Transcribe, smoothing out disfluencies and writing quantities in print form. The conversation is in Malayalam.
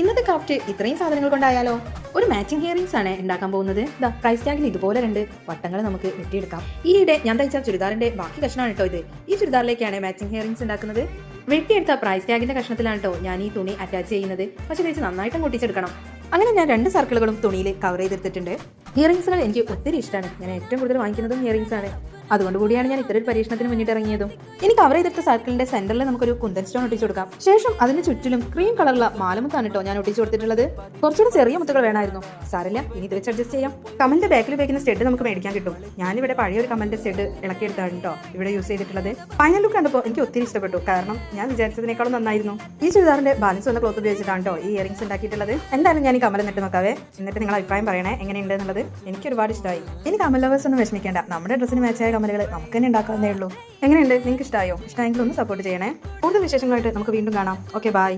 ഇന്നത്തെ ക്രാഫ്റ്റ് ഇത്രയും സാധനങ്ങൾ കൊണ്ടായാലോ? ഒരു മാച്ചിങ് ഹിയറിംഗ്സ് ആണ് ഉണ്ടാക്കാൻ പോകുന്നത്. പ്രൈസ് ടാഗിൽ ഇതുപോലെ 2 വട്ടങ്ങൾ നമുക്ക് വെട്ടിയെടുക്കാം. ഈയിടെ ഞാൻ തയ്ച്ച ചുരിദാറിന്റെ ബാക്കി കഷ്ണമാണ് കേട്ടോ ഇത്. ഈ ചുരിദാറിലേക്കാണ് മാച്ചിങ് ഹിയറിംഗ്സ് ഉണ്ടാക്കുന്നത്. വെട്ടിയെടുത്ത പ്രൈസ് ടാഗിന്റെ കഷ്ണത്തിലാണ് കേട്ടോ ഞാൻ ഈ തുണി അറ്റാച്ച് ചെയ്യുന്നത്. പക്ഷെ തേച്ച് നന്നായിട്ടും പൊട്ടിച്ചെടുക്കണം. അങ്ങനെ ഞാൻ 2 സർക്കിളുകളും തുണിയിൽ കവർ ചെയ്തെടുത്തിട്ടുണ്ട്. ഹിയറിംഗ്സുകൾ എനിക്ക് ഒത്തിരി ഇഷ്ടമാണ്. ഞാൻ ഏറ്റവും കൂടുതൽ വാങ്ങിക്കുന്നതും ഹിയറിംഗ്സ് ആണ്. അതുകൊണ്ട് കൂടിയാണ് ഞാൻ ഇത്തരം പരീക്ഷണത്തിന് മുന്നിട്ട് ഇറങ്ങിയതും. ഇനി കവർ ചെയ്തെടുത്ത സർക്കിളിന്റെ സെന്ററിൽ നമുക്കൊരു കുന്തൻ സ്റ്റോൺ ഒട്ടിച്ചു കൊടുക്കാം. ശേഷം അതിന് ചുറ്റിലും ക്രീം കളറുള്ള മാലമുത്താണ് കേട്ടോ ഞാൻ ഒട്ടിച്ചു കൊടുത്തിട്ടുള്ളത്. കുറച്ചുകൂടി ചെറിയ മുത്തുകൾ വേണമായിരുന്നു. സാരമില്ല, ഇനി ഇത് വെച്ച് അഡ്ജസ്റ്റ് ചെയ്യാം. കമലിന്റെ ബാക്കിൽ ഉപയോഗിക്കുന്ന സ്റ്റെഡ് നമുക്ക് മേടിക്കാൻ കിട്ടും. ഞാനിവിടെ പഴയൊരു കമലിന്റെ സ്റ്റെഡ് ഇളക്കിയെടുത്താണ് കേട്ടോ ഇവിടെ യൂസ് ചെയ്തിട്ടുള്ളത്. ഫൈനൽ ലുക്ക് കണ്ടപ്പോൾ എനിക്ക് ഒത്തിരി ഇഷ്ടപ്പെട്ടു. കാരണം ഞാൻ വിചാരിച്ചതിനേക്കാളും നന്നായിരുന്നു. ഈ ചുരിദാറിന്റെ ബാലൻസ് വന്ന ക്ലോത്ത് ഉപയോഗിച്ചിട്ടാണ് കേട്ടോ ഈ ഇയറിംഗ്സ് ഉണ്ടാക്കിയിട്ടുള്ളത്. എന്തായാലും ഞാൻ ഈ കമൽ എന്നിട്ട് നോക്കാവേ. എന്നിട്ട് നിങ്ങൾ അഭിപ്രായം പറയണേ എങ്ങനെയുണ്ട് എന്നുള്ളത്. എനിക്ക് ഒരുപാട് ഇഷ്ടമായി. ഇനി കമൽ ലവേഴ്സ് ഒന്നും വിഷമിക്കേണ്ട. നമ്മുടെ ഡ്രസ്സിന് മാച്ചായ കമലുകൾ നമുക്ക് തന്നെ ഉണ്ടാക്കാവുന്നേ ഉള്ളൂ. എങ്ങനെയുണ്ട്? നിങ്ങൾക്ക് ഇഷ്ടമായോ? ഇഷ്ടമെങ്കിൽ ഒന്ന് സപ്പോർട്ട് ചെയ്യണേ. കൂടുതൽ വിശേഷങ്ങളായിട്ട് നമുക്ക് വീണ്ടും കാണാം. Okay, by.